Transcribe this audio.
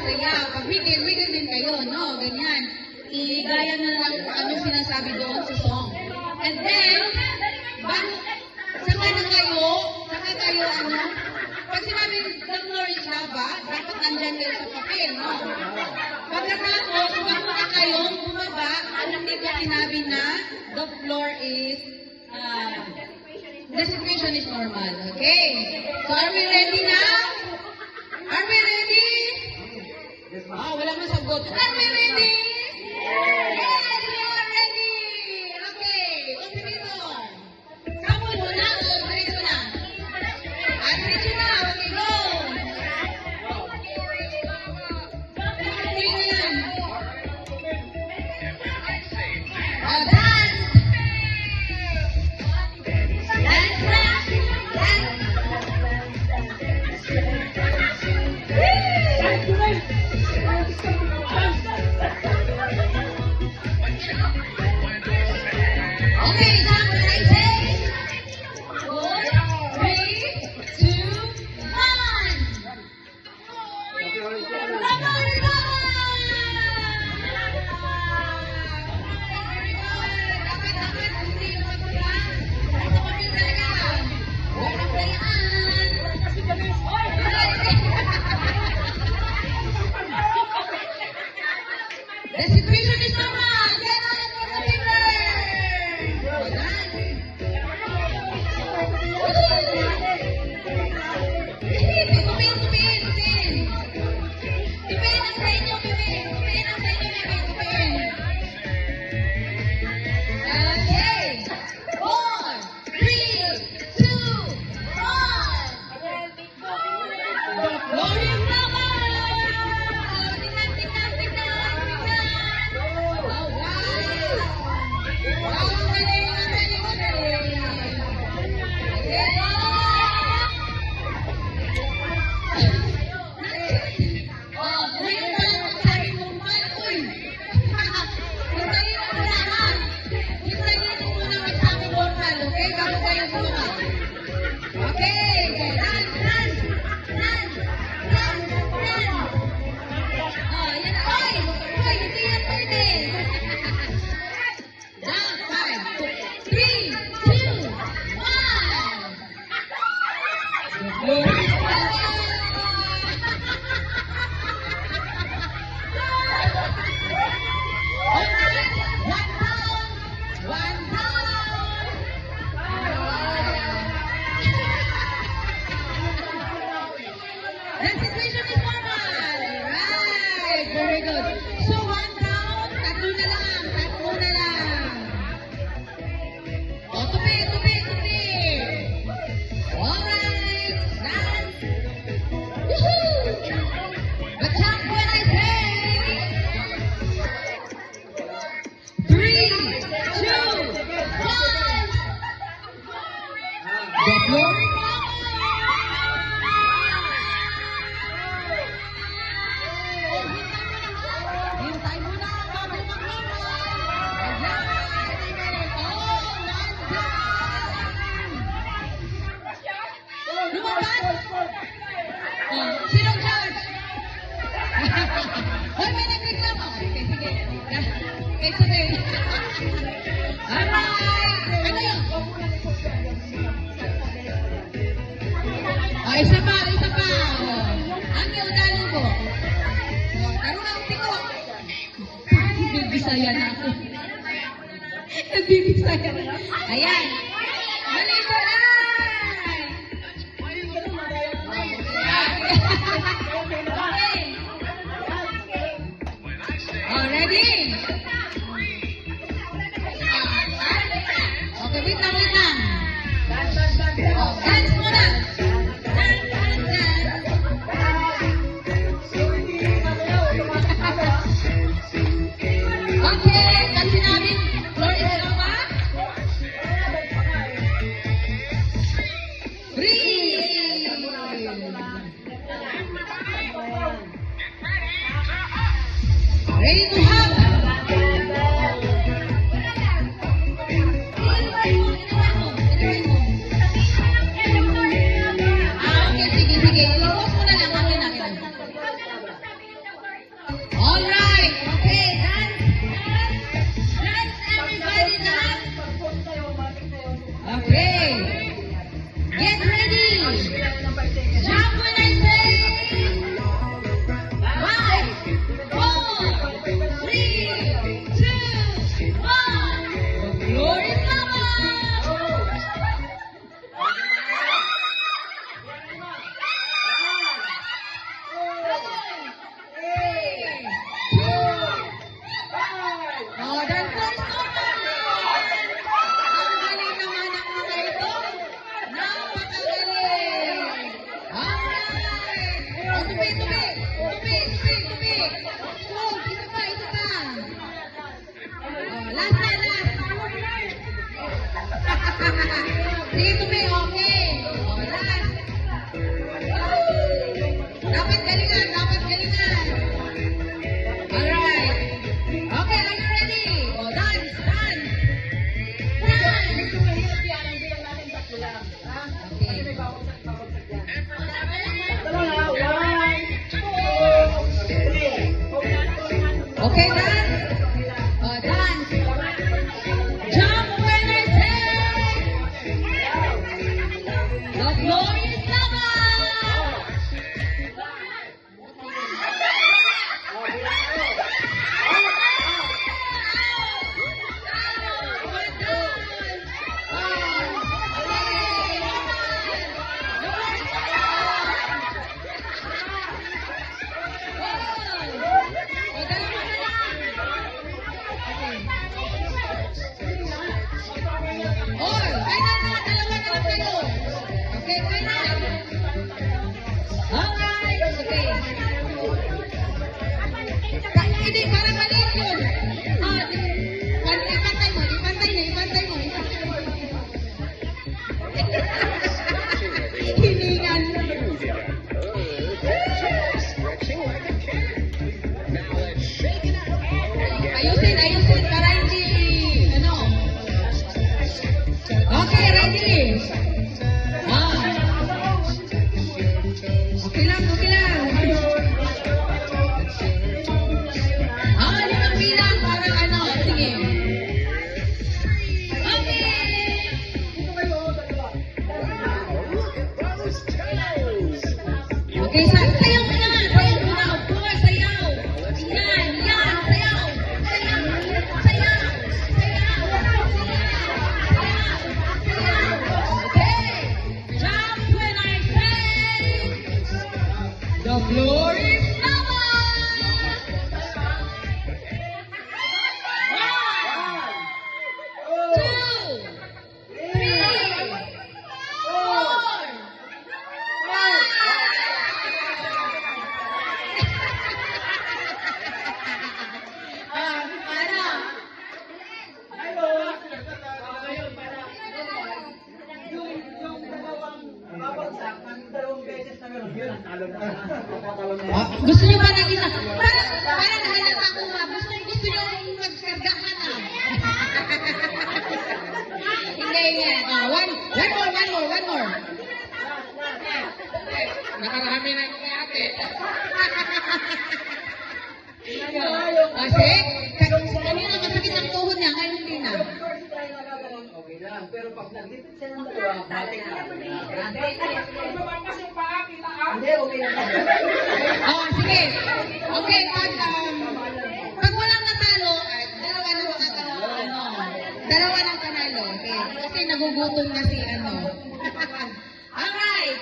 masaya. Pag wiggle, wiggle din kayo, no? Ganyan. Igaya na lang kung ano sinasabi doon sa song. And then, saka kayo, pag sinabi the floor is lava, dapat nandyan kayo sa papel, no? Pagkatapos, bago na kayong bumaba, alam nito sinabi na the floor is, the situation is normal, okay? So, are we ready now? Are we ready? Wala masagot. Are we ready? Yes, we are ready! Okay, umpisa. Sample mo na o diretso na? Diretso na, okay, go! Okay na yan. Dance! Dance, dance! Okay, now when I say 4, 3, 2, 1. Dapat hindi mapagpula. Ito kami talaga. Walang playaan. The situation is normal. Get out of the river. The situation is normal. Right. Very good. So, 1 down. Tatlo na lang. Tupi. Alright. Dance. Woohoo! But jump when I say 3, 2, 1. The floor is Sinong judge? Hoy, may nagreklamo. Sige. It's okay. Alright. Ano yun? Isa pa. Ang iudalo ko. Karoon ang piko. Nagbibisaya na ako. Ayan. Malito na. Ready? Okay, wait lang. Dance muna. Dance. Okay, kasi namin, floor is lava. 3. Ready to have. Okay, sige. I-post mo na lang. Okay. Get ready. Jump when I say 5, 4, 3, 2, 1. Glory Mama! Oh, dan first ang galing naman ang mga ito. Napakagaling. Alright. Oh, tupi. Oh, isa pa. Oh, last na. Sige, tupi. Okay. Oh, last. Dapat galingan. Alright. Okay, are you ready? Oh, dance. Okay, dance. Oh, dance. Jump when I say the floor is level. Hindi, para maliit yun. Ipantay mo. Hiningan. Ayusin, para hindi, Okay, ready? Okay lang. Limang bilang para sige. Okay, sayaw mo na. Of course, sayaw. Yan, sayaw. Okay, jump when I say the floor is level. 1, 2, 3, 4. Gusto niyo ba ng isa? Parang nahalata ko nga. Gusto niyo magkargahan Hindi. One more. Nakarami na yung ate. Kasi, kanina masakit ang tuhod niya, ngayon hindi na. Okay lang, pero pag nag-dipit siya ng dalawa, balik na. Hindi, okay lang. Sige. Okay, pag walang natalo, dalawa ng panalo. Okay. Kasi nagugutom na si Alright.